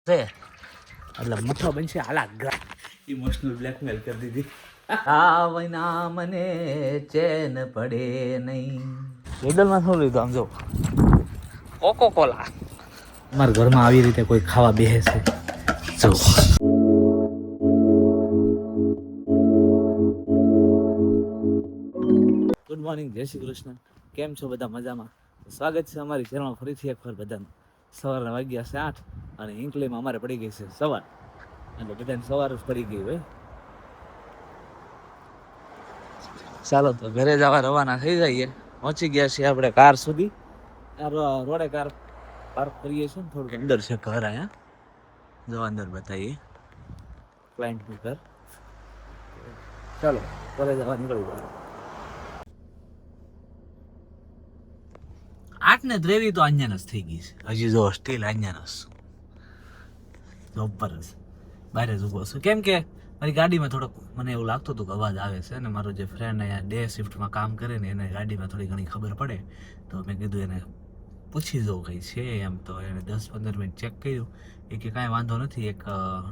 છે એટલે મઠો બનશે હાલા ઇમોશનલ બ્લેકમેલ કરી દીધી. આવના મને ચેન પડે નહીં. રેડલમાં શું લીધું આમ જો કોકો કોલા. અમારા ઘરમાં આવી રીતે કોઈ ખાવા બેસે છે જો. ગુડ મોર્નિંગ, જય શ્રી કૃષ્ણ. કેમ છો બધા? મજામાં? સ્વાગત છે અમારી ચેનલ ફરીથી એકવાર બધાનું. સવારના વાગ્યા છે 8 અને ઇંકલીમાં અમારે પડી ગઈ છે સવાર, એટલે બધાને સવાર જ પડી ગઈ હોય. ચાલો તો ઘરે જવા રવાના થઈ જઈએ. પહોંચી ગયા છીએ આપણે કાર સુધી. રોડે કાર પાર્ક કરીએ છીએ ને, થોડુંક અંદર છે ઘર. અહીંયા જો અંદર બતાવીએ ક્લાયન્ટનું ઘર. ચાલો ઘરે જવા નીકળી જાય. 8 ને 3 તો અંજાનસ થઈ ગઈ છે. હજી જો સ્ટીલ અંજાનસ જોબ પર જ બહાર જ ઊભો છું. કેમ કે મારી ગાડીમાં થોડોક મને એવું લાગતું હતું કે અવાજ આવે છે ને મારો જે ફ્રેન્ડ અહીંયા ડે શિફ્ટમાં કામ કરે ને એને ગાડીમાં થોડી ઘણી ખબર પડે, તો મેં કીધું એને પૂછી જવું કંઈ છે એમ. તો એને 10-15 મિનિટ ચેક કર્યું. એ કે કાંઈ વાંધો નથી, એક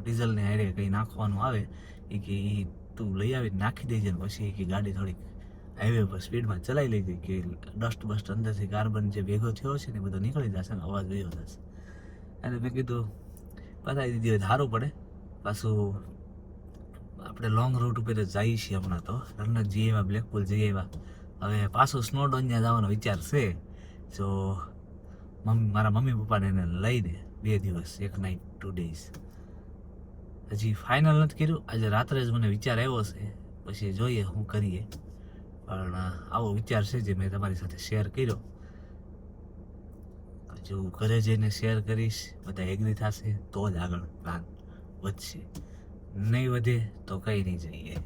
ડીઝલને હારે કંઈ નાખવાનું આવે એ કે એ તું લઈ આવીને નાખી દેજે ને પછી કે ગાડી થોડીક હાઈવે પર સ્પીડમાં ચલાવી લઈ જાય કે ડસ્ટ બસ્ટ અંદરથી કાર્બન જે ભેગો થયો છે ને બધો નીકળી જશે ને અવાજ વયો જશે. અને મેં કીધું બતાવી દીધી હોય સારું પડે. પાછું આપણે લોંગ રૂટ ઉપર જઈએ છીએ હમણાં. તો રણનાથ જઈ આવ્યા, બ્લેકપુલ જઈ આવ્યા. હવે પાછું સ્નોડોન ત્યાં જવાનો વિચાર છે. જો મારા મમ્મી પપ્પાને એને લઈ દે 2 દિવસ, 1 નાઇટ 2 ડેઝ. હજી ફાઇનલ નથી કર્યું. આજે રાત્રે જ મને વિચાર આવ્યો છે, પછી જોઈએ શું કરીએ. પણ આવો વિચાર છે જે મેં તમારી સાથે શેર કર્યો. જો ઘરે જઈને શેર કરીશ, બધા એગ્રી થશે તો જ આગળ પ્લાન વધશે, નહીં વધે તો કંઈ નહીં જઈએ.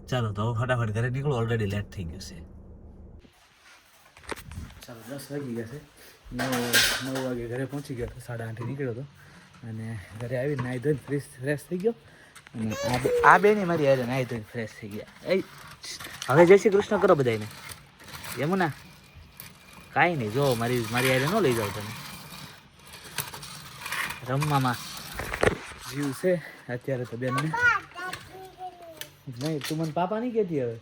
ચાલો તો હવે ફટાફટ ઘરે નીકળો, ઓલરેડી લેટ થઈ ગયું છે. ચાલો 10 વાગી ગયા છે. 9 વાગે ઘરે પહોંચી ગયો હતો. 8:30 નીકળ્યો હતો અને ઘરે આવીને નાહી ધોઈને ફ્રેશ થઈ ગયો. અને આ બેને મારી હારે નાહી ધોઈને ફ્રેશ થઈ ગયા. હવે જય શ્રી કૃષ્ણ કરો બધાને. યમુના કાંઈ નહીં, જો મારી હારે ન લઈ જાવ તમે. રમવામાં જીવ છે અત્યારે તો બેનને. નહીં તું મને પાપા નહીં કહેતી, હવે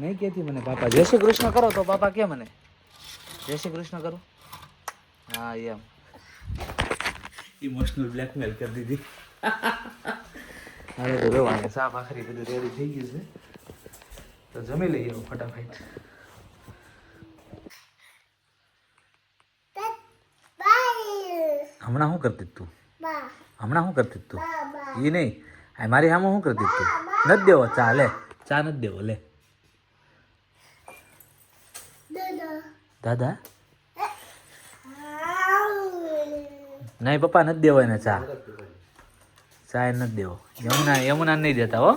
નહીં કહેતી મને પાપા. જય શ્રી કૃષ્ણ કરો તો પાપા કે મને જય શ્રી કૃષ્ણ કરો. હા એમ ઇમોશનલ બ્લેકમેલ કરી દીધી. હવે તો જોવાનું સાફ આખરી બધું રેડી થઈ ગયું છે, તો જમી લઈએ ફટાફટ. હમણાં શું કરતી તું? હમણાં શું કરતી તું? એ નહીં, મારી સામે શું કરતી તું? નથી દેવો ચા? લે ચા નથી દેવો. લે દાદા નહીં પપ્પા નથી દેવો એને ચા. ચા એ નથી દેવો. યમુના નહીં દેતા હો.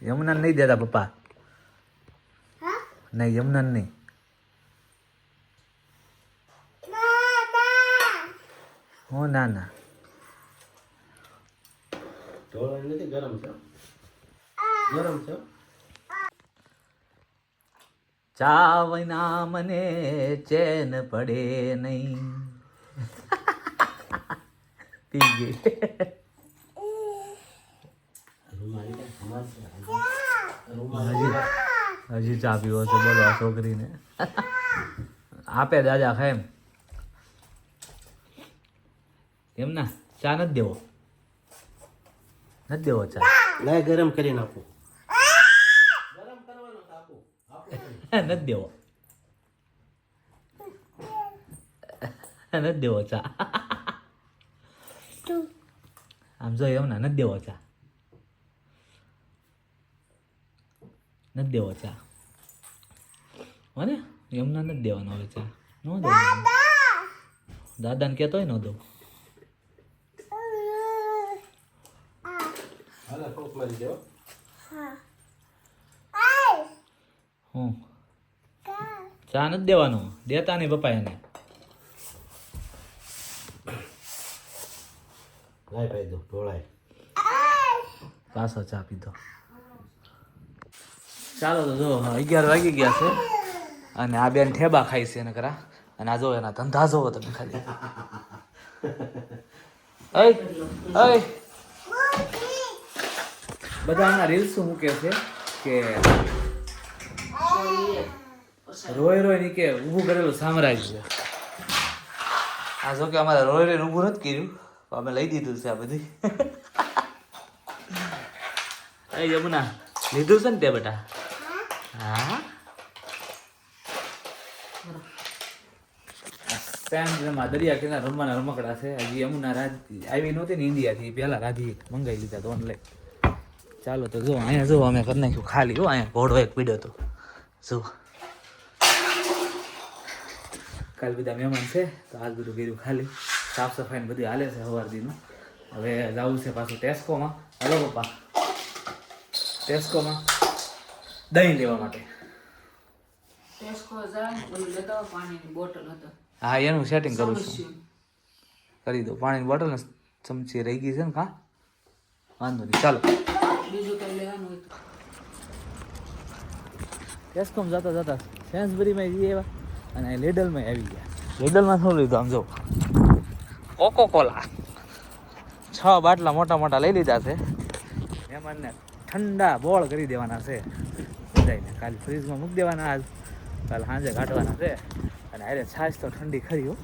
યમુના નહીં દેતા પપ્પા. નહીં યમુના નહીં. હો ના ના ચા વિના મને ચેન પડે નહીં. પી ગઈ. હજી ચા પીવો છે બોલો આ છોકરીને. આપે દાદા ખાય એમ ના. ચા નથી દેવો, નથી દેવો ચા. લાય ગરમ કરી નાખું. નથી દેવો, નથી દેવો ચા. આમ જો એમ ના નથી દેવો ચા. નથી દેવો ચા. હો ને એમના નથી દેવાનો હવે ચા. નો દે દાદાને કહેતો હોય ન દો. હું ચા નથી દેવાનો, દેતા નહીં પપ્પા એને. પાછો ચા પીધો. ચાલો તો જો 11 વાગી ગયા છે અને આ બેન ઠેબા ખાઈ છે. એને કરા અને આ જો એના ધંધા જોવો તમે ખાલી. ઓય ઓય બધા આના રીલ્સ મૂકે છે કે રોય રોય ની કે ઊભું કરેલું સામ્રાજ્ય. આ જો કે અમારે રોય રોય ઊભું નથી કર્યું, અમે લઈ દીધું છે આ બધી. એ યમુના લીધું છે ને તે બેટા? હા દરિયા કિનારે રમવાના રમકડા છે. હજી યમુના આવી નહોતી ને ઇન્ડિયાથી, પહેલા રાધી મંગાવી લીધા તો ઓનલાઈન. ચાલો તો જો અહીંયા જો અમે કરી નાખ્યું ખાલી. હો અહીંયા ઘોડો એક પીડ્યો હતો જો. કાલ બધા મહેમાન છે તો આજ બધું કર્યું ખાલી. સાફ સફાઈ ને બધું હાલે છે સવારદીનું. હવે જવું છે પાછું ટેસ્કોમાં. હલો પપ્પા, ટેસ્કોમાં દહીં લેવા માટે. હા એનું સેટિંગ કરું છું. કરી દો પાણીની બોટલ ને ચમચી રહી ગઈ છે ને. હા વાંધો નહીં, ચાલો. ટેસ્કોમાં જતા જતા સેન્સબરીમાં જઈએ એવા અને લેડલમાં આવી ગયા. લેડલમાં શું લીધું આમ જો, કોકો કોલા 6 બાટલા મોટા મોટા લઈ લીધા છે. મહેમાનને ઠંડા બોળ કરી દેવાના છે બધાને. કાલે ફ્રીજમાં મૂકી દેવાના, આજ કાલે સાંજે કાઢવાના છે. અને અરે છાશ તો ઠંડી ખરી હો.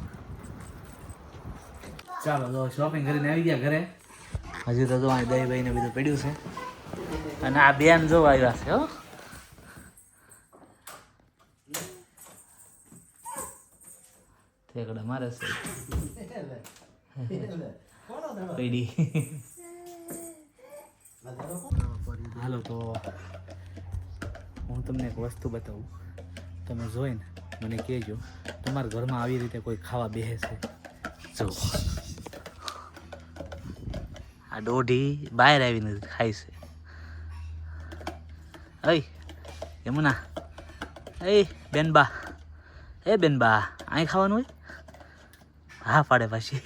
ચાલો તો શોપિંગ કરીને આવી ગયા ઘરે. હજી તો જો અહીં દહીં બહીને બધું પડ્યું છે. અને આ બેન જો આવ્યા છે હો. ઠેકડા મારે છે પડી. હાલો તો હું તમને એક વસ્તુ બતાવું, તમે જોઈને મને કહેજો તમારા ઘરમાં આવી રીતે કોઈ ખાવા બેસે છે. જો આ દોઢી બહાર આવીને ખાય છે. અય યમુના, એ બેનબા, એ બેનબા અહીં ખાવાનું હોય? હા પાડે પાછી.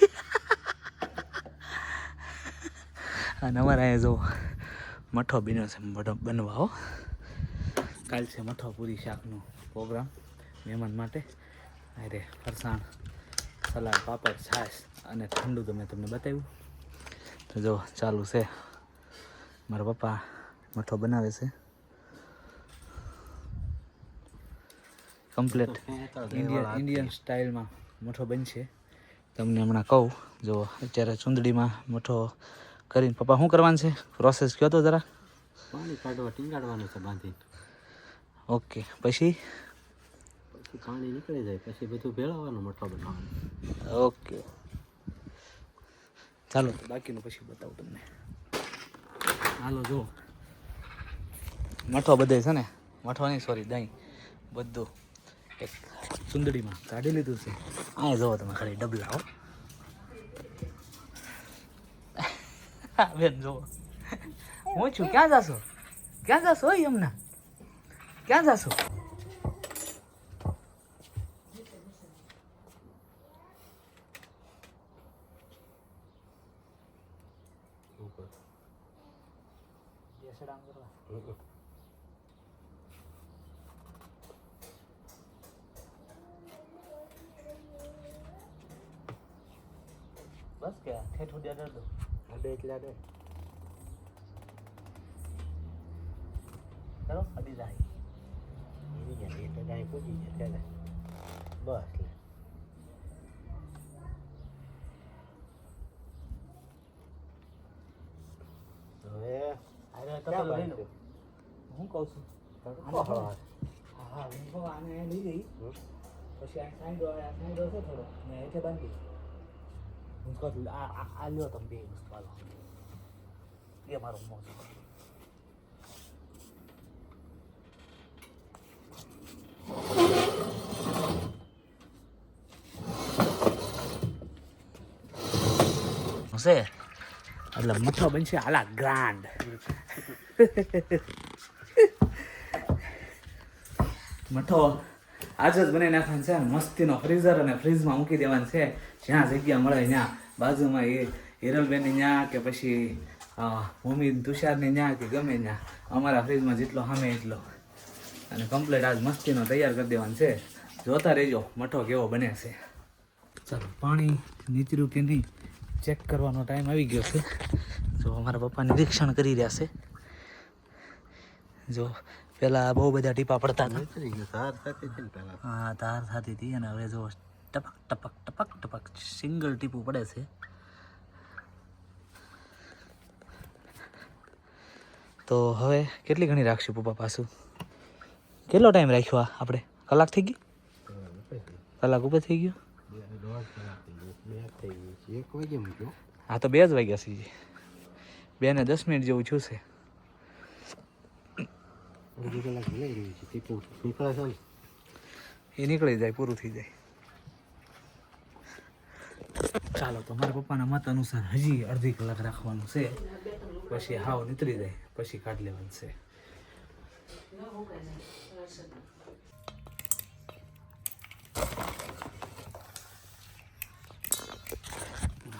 અને અમારે અહીંયા જો મઠો બીનો છે બનવા હો. કાલ છે મઠો પૂરી શાકનો પ્રોગ્રામ મહેમાન માટે. અરે ફરસાણ, સલાડ, પાપડ, છાશ અને ઠંડુ તો મેં તમને બતાવ્યું. તો જો ચાલુ છે. મારા પપ્પા મઠો બનાવે છે કમ્પ્લેટ ઇન્ડિયન સ્ટાઇલમાં મઠો બનશે. તમને હમણાં કહું, જો અત્યારે ચૂંદડીમાં મઠો કરીને પપ્પા શું કરવાનું છે પ્રોસેસ કહો તો જરા. પાણી કાઢવા ટીંગાડવાનું છે બાંધીને. ઓકે પછી પાણી નીકળી જાય પછી બધું ભેળવવાનું, મઠો બનાવવાનો. ઓકે ચાલો બાકીનું પછી બતાવું તમને. હાલો જો મઠો બધે છે ને, મઠો નહીં સોરી દહીં બધું એક ચૂંદડીમાં કાઢી લીધું છે. આ જોવો તમે ખાલી ડબલા હો. બેન જોવો હું છું. ક્યાં જાશો? ક્યાં જાશો યમુના? ક્યાં જાશો? બસ કે ઠેઠ સુધી અડર દો. અડે એટલે અડે. કરો અડી જાય. એની જાય એટલે ગાય પૂજી જાય ત્યારે બસ લે. હવે હું કહું છું હા હું આને લઈ ગઈ પછી આ સાઈડો છે થોડો ને એટલે બાંધી હું કહું આ લ્યો તમે બે વસ્તુ હાલો એ મારો મોજ. હશે એટલે મઠો બનશે હાલા ગ્રાન્ડ. મઠો આજ જ બનાવી નાખવાનું છે. મસ્તીનો ફ્રીઝર અને ફ્રીજમાં મૂકી દેવાનું છે. જ્યાં જગ્યા મળે ત્યાં બાજુમાં એ હિરલબેનની ત્યાં કે પછી ભૂમિ તુષારની ત્યાં કે ગમે ત્યાં અમારા ફ્રીજમાં જેટલો સામે એટલો. અને કમ્પ્લીટ આજ મસ્તીનો તૈયાર કરી દેવાનું છે. જોતા રહેજો મઠો કેવો બને છે. ચાલો પાણી નીતર્યું કે નહીં ચેક કરવાનો ટાઈમ આવી ગયો છે. જો અમારા પપ્પા નિરીક્ષણ કરી રહ્યા છે. જો પેલા બહુ બધા ટીપા પડતા હતા. હા તાર થતી હતી અને હવે જો ટપક ટપક ટપક ટપક સિંગલ ટીપું પડે છે. તો હવે કેટલી ઘણી રાખશું પપ્પા પાછું? કેટલો ટાઈમ રાખ્યો આપણે? કલાક થઈ ગઈ? કલાક ઉપર થઈ ગયો? હા તો 2 જ વાગ્યા છે. 2 ને 10 મિનિટ જેવું થયું છે. એ નીકળી જાય, પૂરું થઈ જાય. ચાલો તો મારા પપ્પાના મત અનુસાર હજી અડધી કલાક રાખવાનું છે, પછી હાવ નીતરી જાય પછી કાઢી લેવાનું છે.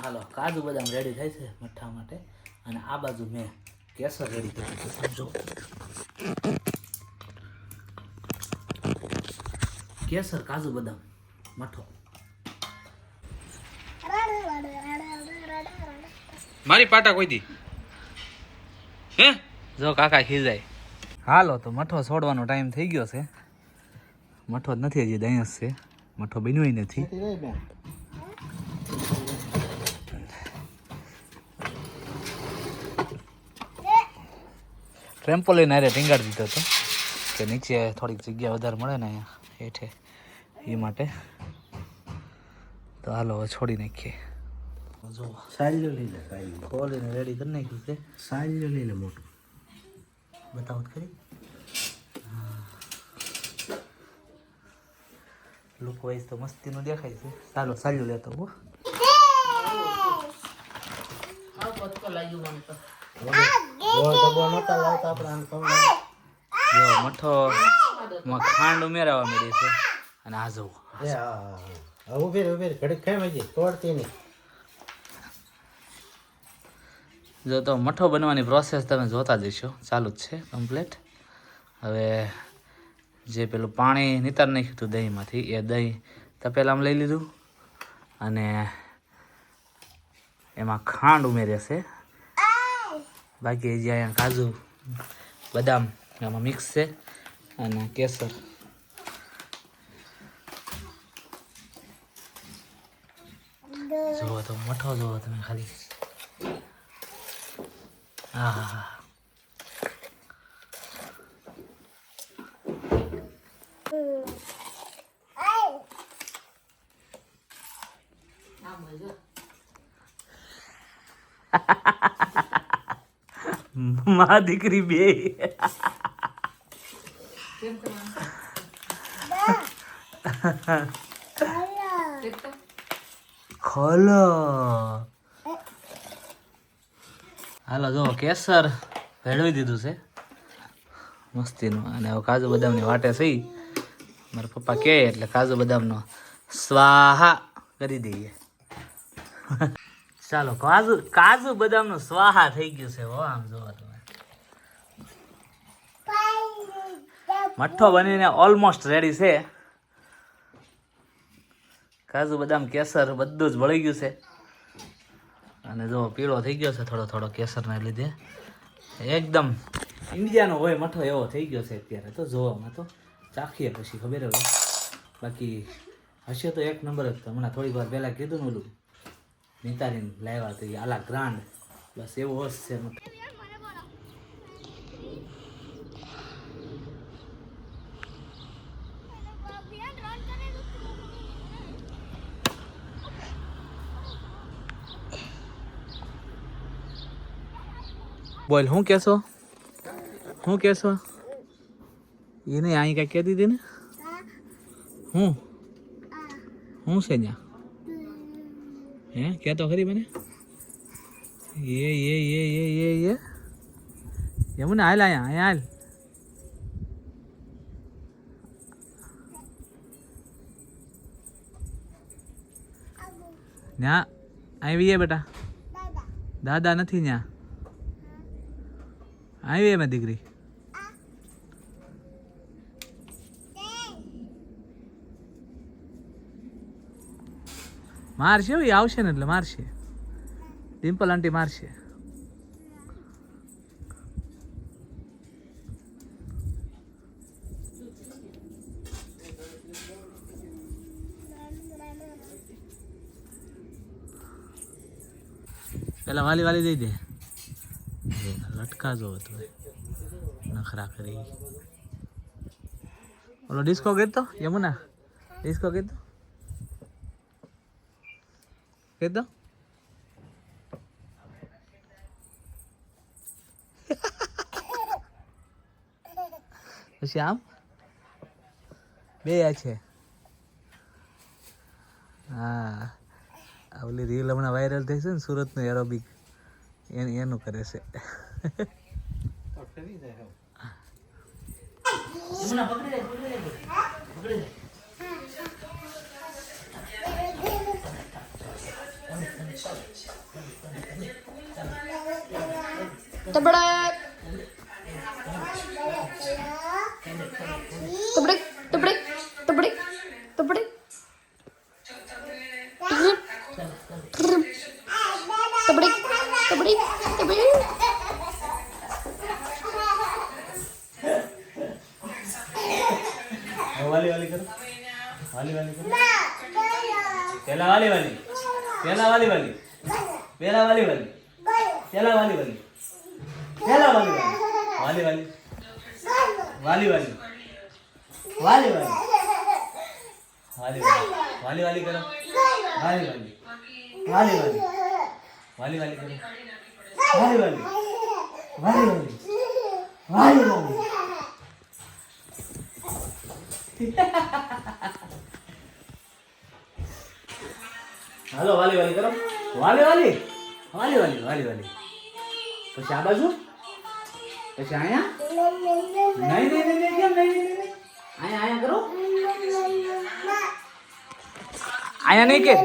હાલો કાજુ બદામ રેડી થાય છે મઠ્ઠા માટે, અને આ બાજુ મેં કેસર રેડી કર્યું છે. સમજો કેસર કાજુ બદામ મઠો. મારી પાટા કોઈ દી હે જો કાકા ખીજાય. હાલો તો મઠો છોડવાનો ટાઈમ થઈ ગયો છે. મઠો જ નથી, હજી દહીં જ છે. મઠો બન્યો નથી. ટ્રેમ્પોલિન હારે ટીંગાડી દીધો હતો કે નીચે થોડીક જગ્યા વધારે મળે ને અહીંયા હેઠે, એ માટે. તો હાલો હવે છોડી નાખીએ. જો સાલ્યો લઈ લે, સાલ્યો ખોલીને રેડી કરી નાખ્યું છે. સાલ્યો લઈ લે મોટું. બતાવો તો ખરી. લુક વાઇઝ તો મસ્તીનું દેખાય છે. ચાલો સાલ્યું લેતો હો. જો મઠો માં ખાંડ ઉમેરવા મળી છે, અને આ જવું ઘડીક ખાઈ મજી તોડતી નહીં. જો તો મઠો બનવાની પ્રોસેસ તમે જોતા જશો, ચાલુ જ છે કમ્પ્લીટ. હવે જે પેલું પાણી નિતાર નાખ્યું હતું દહીંમાંથી, એ દહીં તપેલામાં લઈ લીધું અને એમાં ખાંડ ઉમેરે છે. બાકી જે અહીંયા કાજુ બદામ એમાં મિક્સ છે, અને કેસર. જુઓ તો મઠો જુઓ તમે ખાલી. હા હા હા માં દીકરી બે. ખોલો. હાલો જો કેસર ભેળવી દીધું છે મસ્તીનું, અને હવે કાજુ બદામની વાટે થઈ. મારા પપ્પા કહે એટલે કાજુ બદામનો સ્વાહા કરી દઈએ. ચાલો કાજુ બદામનું સ્વાહા થઈ ગયું છે. હો આમ જોવા તમે મઠ્ઠો બનીને ઓલમોસ્ટ રેડી છે. કાજુ બદામ કેસર બધું જ બળી ગયું છે, અને જો પીળો થઈ ગયો છે થોડો થોડો કેસરના લીધે. એકદમ ઇન્ડિયાનો હોય મઠો એવો થઈ ગયો છે અત્યારે તો જોવામાં. તો ચાખીએ પછી ખબર હવે. બાકી હશે તો એક નંબર જ. હમણાં થોડીક વાર પહેલાં કીધું ને ઓલું નિતારીને લાવ્યા તો એ આલા ગ્રાન્ડ, બસ એવો હશ છે મઠો. બોલ હું કહેશો? હું કહેશો? એ નહીં અહીં કાંઈ કહેતી હતી ને. હું છે ત્યાં? હે કહેતો ખરી મને. એ એમને હાલ અહીંયા હાલ. ત્યાં આવી બેટા. દાદા નથી ત્યાં. આવી એમાં દીકરી. મારશે એ આવશે ને એટલે મારશે. ડિમ્પલ આંટી મારશે. પેલા વાલી વાલી દઈ દે. લટકા જો તો નખરા કરી. ઓલો ડિસ્કો કહેતો યમુના ડિસ્કો કહેતો કહેતો પછી આમ બે આ છે. હા ઓલી રીલ હમણાં વાયરલ થઈ છે ને સુરતનું એરોબિક એનું કરે છે. वाली वाली करो वाली वाली करो पहला वाली वाली पहला वाली वाली पहला वाली वाली पहला वाली वाली पहला वाली वाली वाली वाली वाली वाली वाली वाली वाली वाली करो वाली वाली वाली वाली वाली वाली करो वाली वाली वाली वाली वाली वाली हेलो वाली वाली करो वाली वाली वाली वाली वाली वाली પછી આ બાજુ પછી આયા નહીં નહીં નહીં કેમ નહીં આયા આયા કરો આયા નહીં કે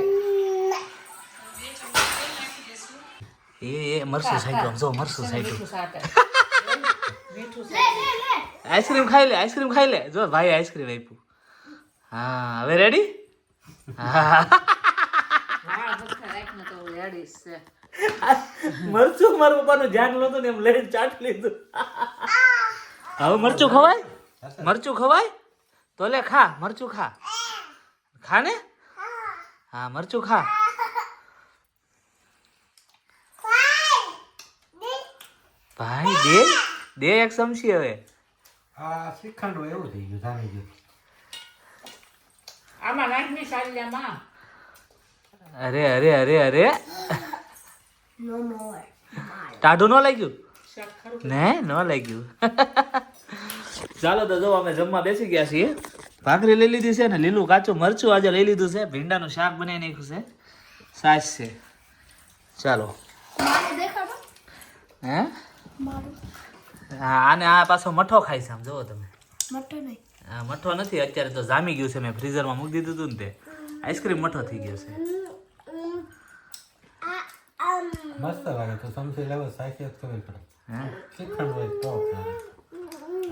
એ મરસું સાઈડ જો મરસું સાઈડ આઈસ્ક્રીમ ખાઈ લે જો ભાઈ આઈસ્ક્રીમ આપ્યું. હા હવે રેડી. મરચું મારા પપ્પાનું ધ્યાન નહોતું ને એમ લઈને ચાટ લીધું. હવે મરચું ખવાય મરચું ખવાય તો લે ખા મરચું ખા ખા ને. હા મરચું ખા. ભાઈ દે દે એક ચમચી હવે. હા શ્રીખંડ હોય એવું થઈ ગયું જામી ગયું. આમાં નાખની સાલિયામાં. અરે અરે અરે અરે ટાઢું ન લાગ્યું ને ન લાગ્યું. ચાલો તો જો અમે જમવા બેસી ગયા છીએ. ભાખરી લઈ લીધી છે ને લીલું કાચું મરચું આજે લઈ લીધું છે. ભીંડાનું શાક બનાવી નાખ્યું છે. સાસ છે. ચાલો હે હા આને આ પાછો મઠો ખાય છે આમ જોવો તમે. મઠો નહીં હા મઠો નથી અત્યારે તો જામી ગયું છે. મેં ફ્રીઝરમાં મૂકી દીધું હતું ને તે આઈસ્ક્રીમ મઠો થઈ ગયો છે. મસ્ત લાગે તો સમજી લેવો સાચી ખબર પડે. હે શ્રીખંડ હોય તો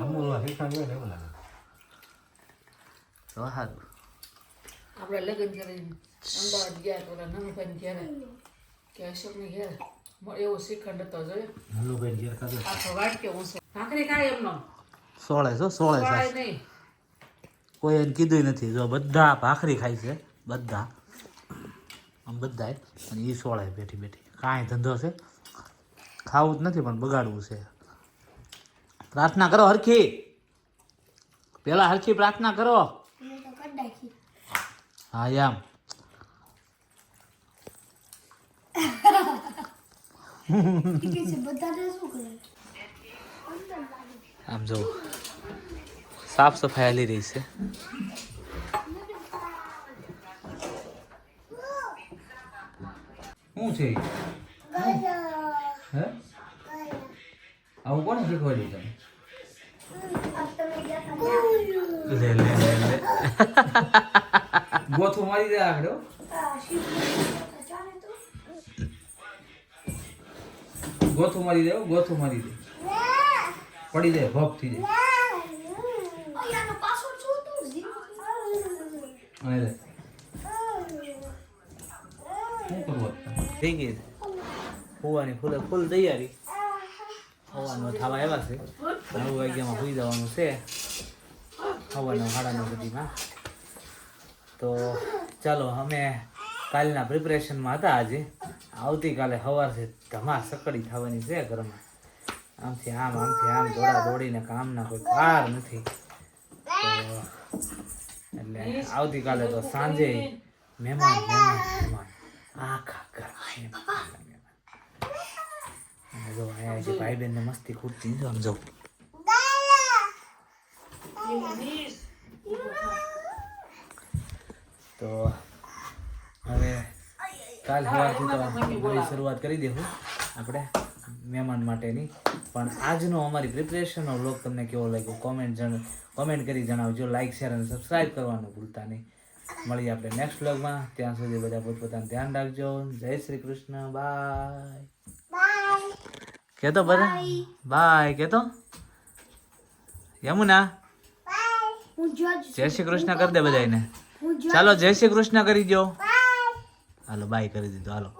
અમૂલમાં શ્રીખંડ હોય ને એવું લાગે. તો સારું. આપણે લગ્ન કરીને અમદાવાદ ગયા તો નમભાઈ ઘેરે કે અશોકની ઘેરે એવો શ્રીખંડ હતો જોયો. હનુભાઈ ઘેર ખાધું. આખો વાટકે ઊંચો ભાખરી ખાય એમનો સોળે છો સોળે ખવાય સાસ નહીં. કોઈ એને કીધું નથી. જો બધા ભાખરી ખાય છે બધા આમ બધા અને એ સોળે બેઠી બેઠી. કાંઈ ધંધો છે ખાવું જ નથી પણ બગાડવું છે. પ્રાર્થના કરો હરખી પેલા હરખી પ્રાર્થના કરો. હા એમ આમ જો સાફ સફાઈ હાલી રહી છે. શું છે હે આવું કોને શીખવાડ્યું તમે? લે લે લે લે ગોથું મારી દે આગળ. ગોથું મારી દે ગોથું મારી દે પડી જાય ભપ થઈ જાય. અને લે થઈ ગઈ છે હોવાની ફૂલ તૈયારી હવાનું થવા આવ્યા છે 9 વાગ્યામાં સુઈ જવાનું છે હવાના 9:30 સુધીમાં તો ચાલો અમે કાલના પ્રિપરેશનમાં હતા આજે આવતીકાલે સવારથી ધમા સકડી થવાની છે ઘરમાં આમથી આમ દોડા દોડીને કામના કોઈ કાર નથી તો એટલે આવતીકાલે તો સાંજે મહેમાન આખા ઘરમાં અને જો અહીંયા જે ભાઈ બહેનને મસ્તી ખૂટતી જો આમ જો તો હવે કાલ સવારથી તો નવી શરૂઆત કરી દેવું આપણે મહેમાન માટેની પણ આજનો અમારી પ્રિપરેશનનો વ્લોગ તમને કેવો લાગ્યો કોમેન્ટ કરી જણાવજો લાઈક શેર અને સબસ્ક્રાઈબ કરવાનું ભૂલતા નહીં મળીએ આપણે નેક્સ્ટ વ્લોગમાં ત્યાં સુધી બધા પોતપોતાનું ધ્યાન રાખજો જય શ્રી કૃષ્ણ બાય કહેતો બધા બાય કહેતો યમુના જય શ્રી કૃષ્ણ કરી દે બધાને ચાલો જય શ્રી કૃષ્ણ કરી દો હાલો બાય કરી દીધો હાલો